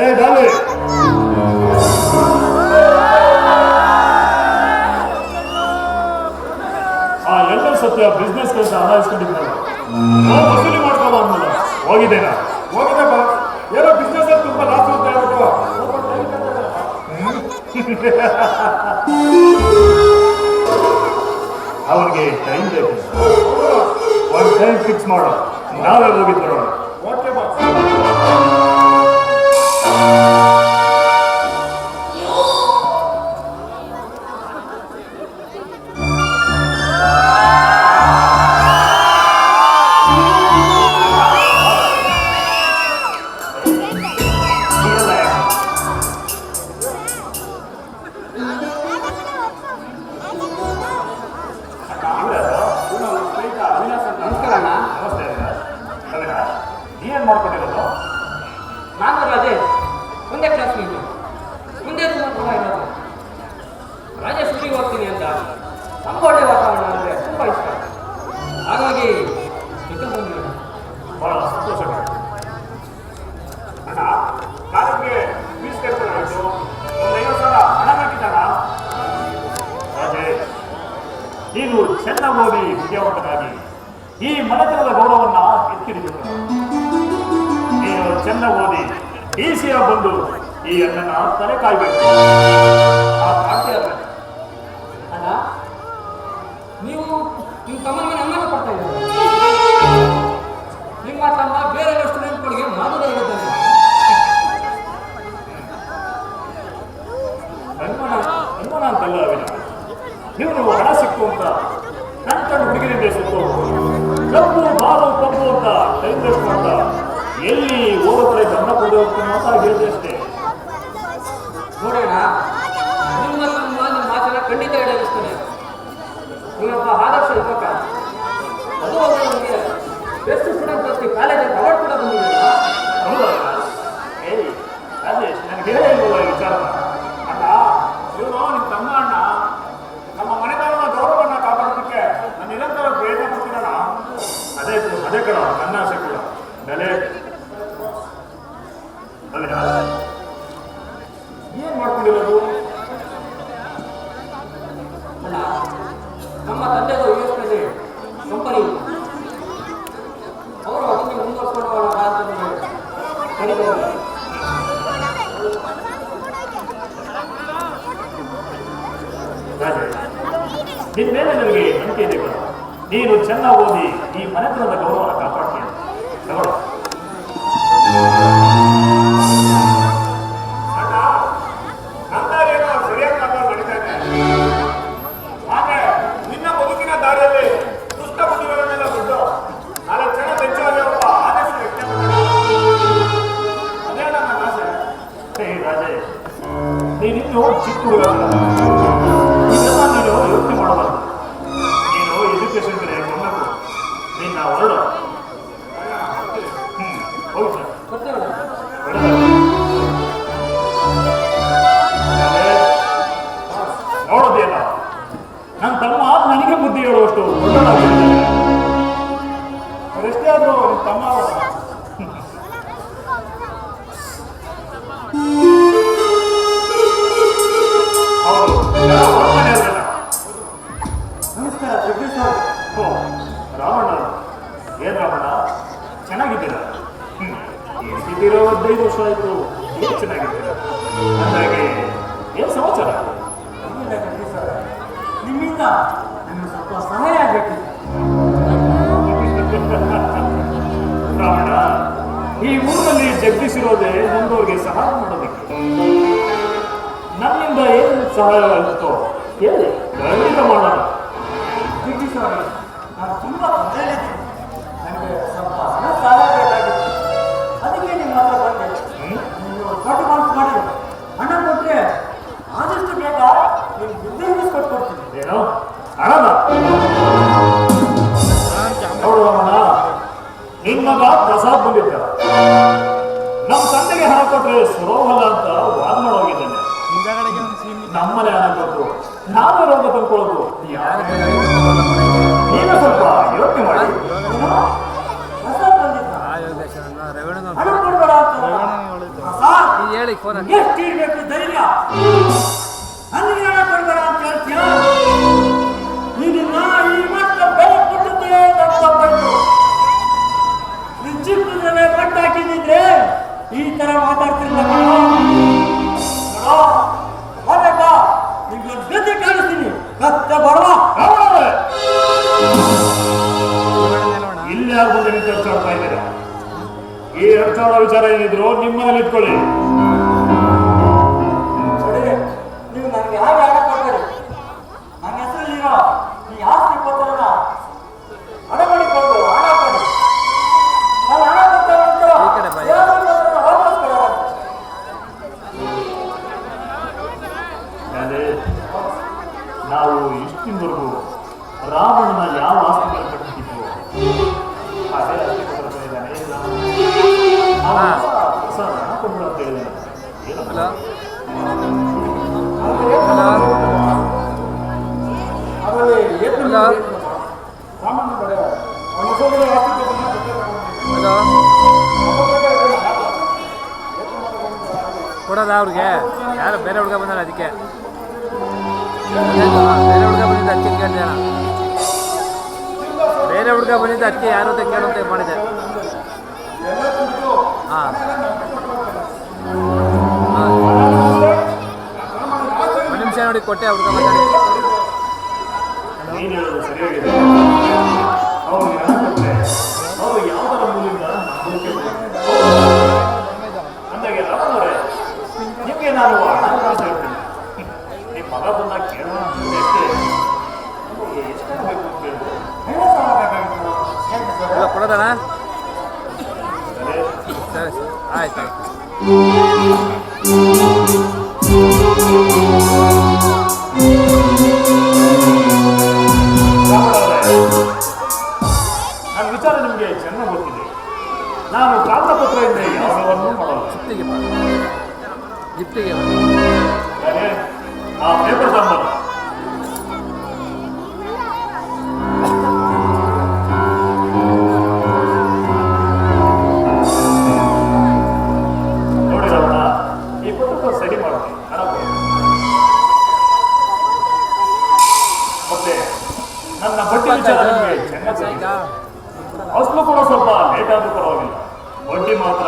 ಏ ಡಾಲಿ, ಆ ಎಲ್ಲ ಸತ್ಯ ಬಿಸ್ನೆಸ್ ಕೆಲಸ ಹಣ ಇಸ್ಕೊಂಡಿದ್ನಲ್ಲ, ವಸೂಲಿ ಮಾಡ್ಕೊಬ ಅಂದ್ನಲ್ಲ, ಹೋಗಿದ್ದೇನಾ? ಹೋಗಿದೆ ಬಾಸ್, ಏನೋ ಬಿಸ್ನೆಸ್ ಅಲ್ಲಿ ತುಂಬಾ ಲಾಸ್ ಅಂತ ಹೇಳ್ಬಿಟ್ಟು ಅವನಿಗೆ ಟೈಮ್ ಬೇಕು. ಒಂದು ಟೈಮ್ ಫಿಕ್ಸ್ ಮಾಡೋ, ನಾವೇ ಹೋಗಿದ್ದು ನೋಡೋಣ. Okay boss. ಮಾಡ್ಕೊಂಡಿರೋದು ನಾನು ರಾಜೇಶ್, ಒಂದೇ ಕ್ಲಾಸ್ ಮೀಟು, ಮುಂದೆ ತುಂಬ ಇರೋದು. ರಾಜೇಶ್ ಊರಿಗೆ ಹೋಗ್ತೀನಿ ಅಂತ, ತುಂಬ ಒಳ್ಳೆ ವಾತಾವರಣ ಅಂದರೆ ತುಂಬ ಇಷ್ಟ, ಹಾಗಾಗಿ ಬಂದಿರೋದು. ಬಹಳ ಸಂತೋಷ. ಅಣ್ಣ, ಕಾಲೇಜ್ಗೆ ಫೀಸ್ ಕಟ್ಟಾಯಿತು, ಒಂದು 50,000 ಹಣ ಹಾಕಿದ್ದಾನ. ರಾಜೇಶ್, ನೀನು ಚೆನ್ನಾಗಿ ಓದಿ ವಿದ್ಯಾವಂತನಾಗಿ ಈ ಮನೆತನದ ಗೌರವನ್ನ ಎತ್ತಿಡಿಬೇಕು. ನೀನು ಚೆನ್ನಾಗಿ ಓದಿ ಡಿಸಿಯ ಬಂದು ಈ ಅಣ್ಣನ ತಲೆ ಕಾಯ್ಬೇಕು. ಅಣ್ಣ, ನೀವು ನಿಮ್ಮ ತಮ್ಮನ ಮೇಲೆ ಅನ್ನ ಕೊಡ್ತಾ ಇದ್ದೀರಿ. ನಿಮ್ಮ ತಮ್ಮ ಬೇರೆ ಸ್ಟೂಡೆಂಟ್ಗಳಿಗೆ ಮಾತುಕತೆ ಇರುತ್ತಾನೆ. ಅನುಮಾನ ಅಂತಲ್ಲ ಅವಿನ, ಇವನು ಹಣ ಸಿಕ್ತು ಅಂತ ನನ್ನ ಕಣ್ಣು ಹುಡುಗಿನಿಂದ ಸುತ್ತು ಕಬ್ಬು ಬಾರು ಕಬ್ಬು ಅಂತ ಟೈಮ್ ವೇಸ್ಟ್ ಮಾಡ್ತಾ ಎಲ್ಲಿ ಹೋಗೋ ಕಡೆ ಗಮನ ಕೊಡೋ ಹೋಗ್ತಾನೆ ಅಂತ ಹೇಳಿದೆ ಅಷ್ಟೇ. ನೋಡೋಣ, ನಿಮ್ಮ ತಮ್ಮ ನಿಮ್ಮ ಮಾತನ್ನ ಖಂಡಿತ ಈಡೇರಿಸ್ತಾನೆ. ನೀವೊಬ್ಬ ಆದರ್ಶ ಯುವಕ, ಅದು ನಮಗೆ ಬೆಸ್ಟ್ ಸ್ಟೂಡೆಂಟ್ ಅಂತ ಕಾಲೇಜಲ್ಲಿ ಅವಾರ್ಡ್ ಕೂಡ ಬಂದಿದೆ. ಹೌದಾ? ಏಯ್ ರಾಜೇಶ್, ನನಗೆ ಹೇಳೇ ಇಲ್ವಲ್ಲ ಈ ವಿಚಾರ. ಅಣ್ಣ, ಇವನು ನಿಮ್ಮ ತಮ್ಮ ಅಣ್ಣ, ನಮ್ಮ ಮನೆತನದ ಗೌರವವನ್ನು ಕಾಪಾಡೋದಕ್ಕೆ ನಾನು ನಿರಂತರ ಪ್ರಯತ್ನ ಪಡ್ತೀನಣ್ಣ. ಅದೇ ಕಣ ನನ್ನ ಆಸೆ ಕೂಡ. ಬೆಲೆ ಏನ್ ಮಾಡ್ಕೊಂಡಿರೋದು? ಅಲ್ಲ, ನಮ್ಮ ತಂದೆಗೂ ಯುಎಸ್ನಲ್ಲಿ ಕಂಪನಿ ಇದೆ. ಅವರು ಅದಕ್ಕೆ ಮುಂದುವರ್ಸ್ಕೊಂಡು ಹೋಗೋಣ ಅಂತ ಕರೀತಾರೆ. ನಿನ್ ಮೇಲೆ ನನಗೆ ನಂಬಿಕೆ ಇದೆ ಕೂಡ. ನೀನು ಚೆನ್ನಾಗಿ ಓದಿ ಈ ಮನೆತನದ ಗೌರವನ ಕಾಪಾಡ್ತೀನಿ. ತಗೊಳ್ಳ. ಅಣ್ಣ, ನಂದಾರೇನೋ ಸರಿಯಾದ ಮಾತ್ರ ನಡೀತಾನೆ. ಆದ್ರೆ ನಿನ್ನ ಬದುಕಿನ ದಾರಿಯಲ್ಲಿ ದುಷ್ಟ ಬುದ್ಧಿಗಳನ್ನೆಲ್ಲ ಬಿಟ್ಟು 4 ಜನ ಬೆಚ್ಚವಾಗಿ ಒಬ್ಬ ಆದರ್ಶ ವ್ಯಕ್ತಿ ಅದೇ ನನ್ನ ಆಸೆ. ಹೇ ರಾಜೇಶ್, ನೀನಿನ್ನೂ ಚಿಕ್ಕ ಹುಡುಗ, ಇದೆಲ್ಲ ನೀನು ಯೋಚನೆ ಮಾಡಬಾರ್ದು. ನೀನು ಎಜುಕೇಶನ್ ಕಡೆ ಗಮನ ಕೊಡು. ನಿನ್ನ ಹೊರಡು. ಹೋಗಿ ಸರ್. ನೋಡೋದೇನ, ನನ್ನ ತಮ್ಮ ನನಗೆ ಬುದ್ಧಿ ಹೇಳುವಷ್ಟು ದೊಡ್ಡದಾಗಿದ್ದಾನೆ. ಅದೆಷ್ಟೇ ಆದ್ರೂ ನಿಮ್ಮ ತಮ್ಮ ಹೌದು, ಮನೆ ಅಲ್ಲ. ನಮಸ್ಕಾರ ಜಗದೀಶ್ ಅವರು. ಓ ರಾವಣ, ಏನ್ ರಾವಣ, ಚೆನ್ನಾಗಿದ್ದೀರಾ? ಎಷ್ಟಿದ್ದೀರೋ 15 ವರ್ಷ ಆಯ್ತು. ಏನ್ ಚೆನ್ನಾಗಿದ್ದೀರಾ? ಅಂದಾಗೆ ಏನ್ ಸಮಾಚಾರ? ನಿಮ್ಮಿಂದ ನಮಗೆ ಸ್ವಲ್ಪ ಸಹಾಯ ಆಗಬೇಕಿತ್ತು. ರಾವಣ, ಈ ಊರಿನಲ್ಲಿ ಜಗದೀಶ್ ಇರೋದೇ ನಮ್ಮದವ್ರಿಗೆ ಸಹಾಯ ಮಾಡೋದಕ್ಕೆ. ನನ್ನಿಂದ ಏನು ಸಹಾಯ ಆಗುತ್ತೋ ಹೇಳಿ, ಖಂಡಿತ ಮಾಡೋಣ. ಜಗದೀಶ್ ಅವರು, ನಾನು ತುಂಬ ತೊಂದರೆಯಲ್ಲಿದ್ದೀನಿ. ನನಗೆ ಸ್ವಲ್ಪ ಹಣ ಸಾಲ ಬೇಕಾಗಿತ್ತು, ಅದಕ್ಕೆ ನಿಮ್ಮ ಹತ್ರ ಬಂದೆ. ನೀವು ದೊಡ್ಡ ಮಾತು ಮಾಡಿ ಹಣ ಕೊಟ್ಟರೆ ಆದಷ್ಟು ಬೇಗ ನೀವು ಬಿಸ್ನೆಸ್ ಕೊಟ್ಕೊಡ್ತೀನಿ. ಏನು ಹಣದ? ನೋಡು ರಾವಣ, ನಿನ್ನ ಮಗ ಪ್ರಸಾದ್ ಬಂದಿದ್ದ. ನಮ್ಮ ತಂದೆಗೆ ಹಣ ಕೊಟ್ಟರೆ ಸುರೋಹಲ್ಲ ಅಂತ ವಾದ ಮಾಡೋಗಿದ್ದಾನೆ. ನಮ್ಮನೆ ಹಣ ಕೊಟ್ಟು ನಾವೇ ರೋಗ ತಂದ್ಕೊಳ್ಳೋದು ಯಾರು? ನೀವೇ ಸ್ವಲ್ಪ ಯೋಚನೆ ಮಾಡಿ. ಪ್ರಸಾದ್ ಬಂದಿದ್ದ, ಹಣ ಕೊಡ್ಬೇಡ ಅಂತ. ಪ್ರಸಾದ್ ಹೇಳಿ ಫೋನ್ ಎಷ್ಟು ಇರ್ಬೇಕು ಧೈರ್ಯ? ನನಗೆ ಹಣ ಕೊಡ್ಬೇಡ ಅಂತ ಹೇಳ್ತೀಯ? ನಿನ್ನ ಈ ಮಟ್ಟ ಬೆಲೆ ಕೊಟ್ಟದ್ದೇ ನಮ್ಮ ತಪ್ಪು. ನೀನು ಚಿಕ್ಕದ್ರಲ್ಲೇ ಮಟ್ಟ ಹಾಕಿದ್ರೆ ಈ ತರ ಮಾತಾಡ್ತಿರ್ಲಿಲ್ಲ ಕಣೋ. ಬಾ ನಿಮ್ಗೆ ಗತಿ ಕಾಣಿಸ್ತೀನಿ. ಕತ್ತೆ ಬರುವ ಇಲ್ಲಿ ಯಾರು ಮುಂದೆ ನಿಂತು ಅರ್ಚಾಡ್ತಾ ಇದ್ದೀರಾ? ಈ ಅರ್ಚಾಡೋ ವಿಚಾರ ಏನಿದ್ರು ನಿಮ್ಮನೇಲಿ ಇಟ್ಕೊಳ್ಳಿ. ನೀವು ನನಗೆ ಯಾರು ಹಣ ಕೊಡ್ಬೇಡಿ. ನನ್ನ ಹೆಸರಲ್ಲಿರೋ ಈ ಆಸ್ತಿ ಪತ್ರನ ಹಣ ಮಾಡಿಕೊಂಡು ಹಣ ಕೊಡಿ. ನಾನು ಹಣ ಕೊಡ್ತೇನೆ ವಾಪಸ್ ಕೊಡೋಣ. ನಾವು ಇಷ್ಟಿನವರೆಗೂ ರಾವಣನ ಯಾವ ಆಸ್ತಿ ಮೇಲೆ ಕಟ್ಟಿದ್ದು ಅದೇ ಆಸ್ತಿ ಕೊಡ್ತಾ ಇದ್ದಾನೆ. ಹಣ ಕೊಡ್ಬಿಡ ಅಂತ ಹೇಳಿದ್ದಾನೆ. ಕೊಡೋದ ಅವ್ರಿಗೆ? ಯಾರು ಬೇರೆ ಹುಡುಗ ಬಂದಾರ ಅದಕ್ಕೆ ಬೇರೆ ಹುಡುಗ ಬಂದಿದ್ದ ಅದಕ್ಕೆ ಕೇಳಿದೆ. ಬೇರೆ ಹುಡುಗ ಬಂದಿದ್ದ ಅದಕ್ಕೆ ಯಾರು ಅಂತ ಕೇಳುವಂತೆ ಮಾಡಿದೆ. ಹಾಂ ಒಂದು ನಿಮಿಷ ನೋಡಿ ಕೊಟ್ಟೆ ಹುಡುಗ ಮಾತಾಡಿ. ನೀನು ಹೇಳೋದು ಸರಿಯಾಗಿದೆ. ಅವ್ರಿಗೆ ಹಣ ಕೊಟ್ಟರೆ ಅವರು ಯಾವುದರ ಮೂಲಿಂದ ಅಂದಾಗೆ ರಾಮನವರೇ, ನಿಮಗೆ ನಾನು ಹಣ ಹೇಳ್ತೀನಿ. ನಿಮ್ಮ ಮಗ ಬಂದಾಗ ಕೇಳೋಣ ಎಷ್ಟು ಬೇಕು ಅಂತ ಹೇಳ್ಬೋದು. ಕೊಡೋದಣ್ಣ? ಸರಿ ಸರಿ ಆಯ್ತು ಆಯ್ತು. ನನ್ನ ವಿಚಾರ ನಿಮಗೆ ಚೆನ್ನಾಗಿ ಗೊತ್ತಿದೆ. ನಾನು ಕಾಗದಪತ್ರದಿಂದ ಯಾವುದನ್ನು ಮಾಡಲ್ಲ. ಗಿಫ್ಟಿಗೆ ಆ ಪೇಪರ್ ತಗೊಂಬಲ್ಲ. ನೋಡಿ ರಮಣ, ಈ ಪತ್ರ ಸರಿ ಮಾಡಿ ಹಣ ಕೊಡಿ. ಮತ್ತೆ ನನ್ನ ಬಡ್ಡಿ ವಿಚಾರ ನಿಮಗೆ ಚೆನ್ನಾಗಿ ಅಸಲು ಕೂಡ ಸ್ವಲ್ಪ ಲೇಟ್ ಆದ್ರೂ ಪರವಾಗಿಲ್ಲ. ಬಡ್ಡಿ ಮಾತ್ರ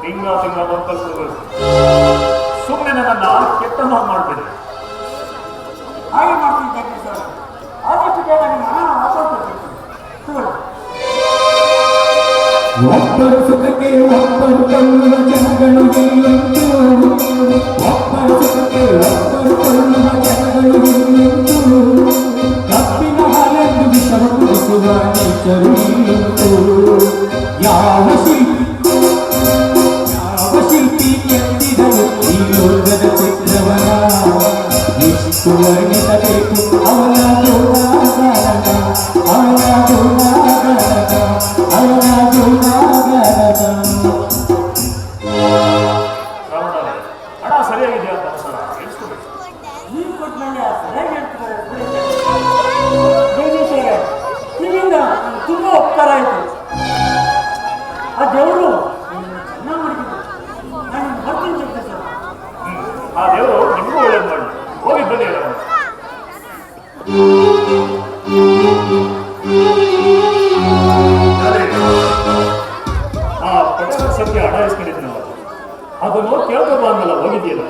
ತಿಂಗಳ ಬಂತ ಸುಮ್ಮನೆ ನನ್ನನ್ನು ಕೆಟ್ಟ ನೋವು ಮಾಡಬೇಡಿ. ಹಾಗೆ ಮಾಡ್ತಿದ್ದೆ ಸರ್. ಆದಷ್ಟು ಬೇಗ ನಿಮ್ಮ ಹಣ ವಾಪಸ್ ಕೊಡ್ತೀನಿ. ತಗೊಳ್ಳಿ. ಒಬ್ಬರು ಸುಖಕ್ಕೆ ಒಬ್ಬರು ಕೊಳ್ಳುವ ಜನಗಳು ಇಲ್ಲಂತೂ, ಒಬ್ಬರು ಸುಖಕ್ಕೆ ಒಬ್ಬರು ಕೊಳ್ಳುವ ಜನಗಳು ಇಲ್ಲಂತೂ, ಕಬ್ಬಿನ ಹಾಲೆಂದು ವಿಷವ ಕುಡಿಸುವ ನೀಚರು ಇಲ್ಲಂತೂ. ಯಾವ ಶಿಲ್ಪಿ ಕೆತ್ತಿದವು ಈ ಲೋಕದ ಚಿತ್ರವನ, ಎಷ್ಟು ವರ್ಣಿಸಬೇಕು ಅವನ ಗುಣಗಾನ, ಅವನ ಗುಣಗಾನ, ಅವನ ಗುಣಗಾನ. ರಾಮಣ್ಣರೇ, ಹಣ ಸರಿಯಾಗಿದೆ ಅಂತ ಅನ್ಸಲ್ಲ, ಎಣಿಸ್ಕೋಬೇಕು. ನೀವು ಕೊಟ್ಟು ಮೇಲೆ ಸರಿಯಾಗಿ ಹೇಳ್ತಿದ್ದಾರೆ. ಜಗದೀಶರೇ, ನಿಮ್ಮಿಂದ ನನಗೆ ತುಂಬ ಉಪಕಾರ ಆಯಿತು. ಆ ದೇವರು ಚೆನ್ನಾಗಿ ಮಾಡಿದ್ರು. ನಾನು ಬರ್ತೀನಿ ಜಗದೀಶ. ಆ ದೇವರು ನಿಮಗೂ ಒಳ್ಳೇದು ಮಾಡಿ. ಹೋಗಿ ಬನ್ನಿ ರಾಮಣ್ಣ. ಆ ಪಟ್ಟಣ ಸತ್ಯ ಹಣ ಇಸ್ಕೊಂಡಿದ್ನಲ್ಲ, ಅದನ್ನು ಕೇಳ್ಕೊಬ ಅಂದಲ್ಲ, ಹೋಗಿದ್ದೀಯಲ್ಲ?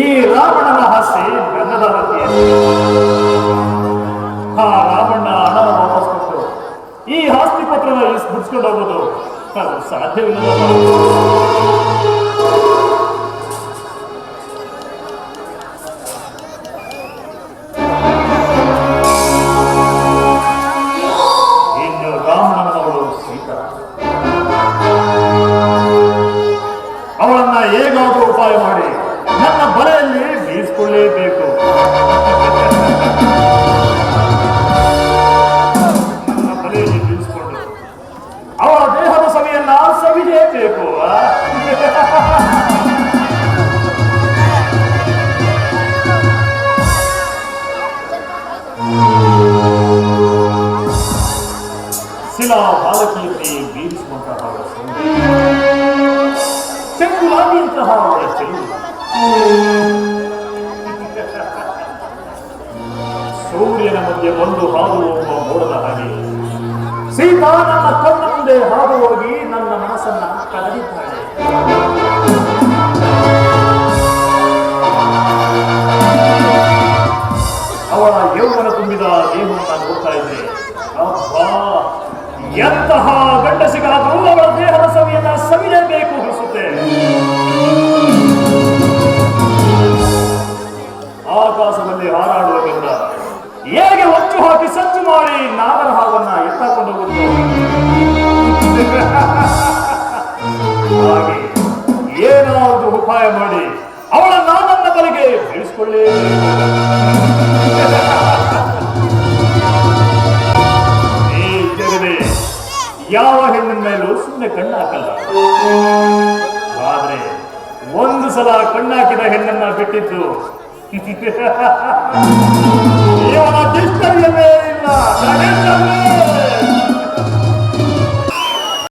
ಈ ರಾವಣನ ಆಸ್ತಿ ನನ್ನದಾಗತ್ತೆ. ಆ ರಾವಣ ಹಣ ವಾಪಸ್ ಕೊಟ್ಟು ಈ ಆಸ್ತಿ ಪತ್ರನ ಬಿಡಿಸ್ಕೊಂಡು ಹೋಗೋದು ಅದು ಸಾಧ್ಯವಿಲ್ಲ. ಇನ್ನು ರಾಮಣ್ಣನವಳು ಸೀತಾ, ಅವಳನ್ನ ಹೇಗಾದರೂ ಉಪಾಯ ಮಾಡಿ ನನ್ನ ಬಲೆಯಲ್ಲಿ ಬೀಳಿಸಿಕೊಳ್ಳಲೇಬೇಕು. ನನ್ನ ಬಲೆಯಲ್ಲಿ ಬೀಳಿಸಿಕೊಂಡು ಅವಳ ದೇಹದ ಸವಿಯನ್ನ ಸವಿಯಲೇಬೇಕು. ಶಿಲಾ ಬಾಲಕಿಯಲ್ಲಿ ಬೀರಿಸುವಂತಹ ಚೆಂಗುಲಾಗಿಯಂತಹ ಅವಳ ಚೆಲುವು, ಸೂರ್ಯನ ಮಧ್ಯೆ ಒಂದು ಹಾದು ಹೋಗುವ ಮೋಡದ ಹಾಗೆ ಸೀತಾ ನನ್ನ ಕಣ್ಣ ಮುಂದೆ ಹಾದು ಹೋಗಿ ನನ್ನ ಮನಸ್ಸನ್ನ ಕದಲಿದ್ದಾಳೆ. ಅವಳ ಯೌವನ ತುಂಬಿದ ದೇಹವನ್ನು ನೋಡ್ತಾ ಇದ್ದೆ. ಅಬ್ಬಾ, ಎಂತಹ ಗಂಡಸಿಗಾದರೂ ಅವಳ ದೇಹದ ಸವಿಯನ್ನ ಸವಿಯಲೇಬೇಕು ಅನಿಸುತ್ತೆ. ಆಕಾಶದಲ್ಲಿ ಹಾರಾಡುವ ಗಂಡ ಹೇಗೆ ಹೊಚ್ಚು ಹಾಕಿ ಸಜ್ಜು ಮಾಡಿ ನಾಗರ ಹಾವನ್ನ ಎತ್ತಾಕೊಂಡು ಹೋಗುವುದು, ಹಾಗೆ ಏನಾದರೂ ಉಪಾಯ ಮಾಡಿ ಅವಳನ್ನ ನನ್ನ ಬಳಿಗೆ ಬೆಳೆಸಿಕೊಳ್ಳೇಬೇಕು. ಈ ಜಗದೇ ಯಾವ ಹೆಣ್ಣಿನ ಮೇಲೂ ಸುಮ್ಮನೆ ಕಣ್ಣು ಹಾಕಲ್ಲ. ಆದ್ರೆ ಒಂದು ಸಲ ಕಣ್ಣಾಕಿದ ಹೆಣ್ಣನ್ನ ಬಿಟ್ಟಿದ್ದು ಇವನ ದಿಷ್ಟವೇ ಇಲ್ಲ.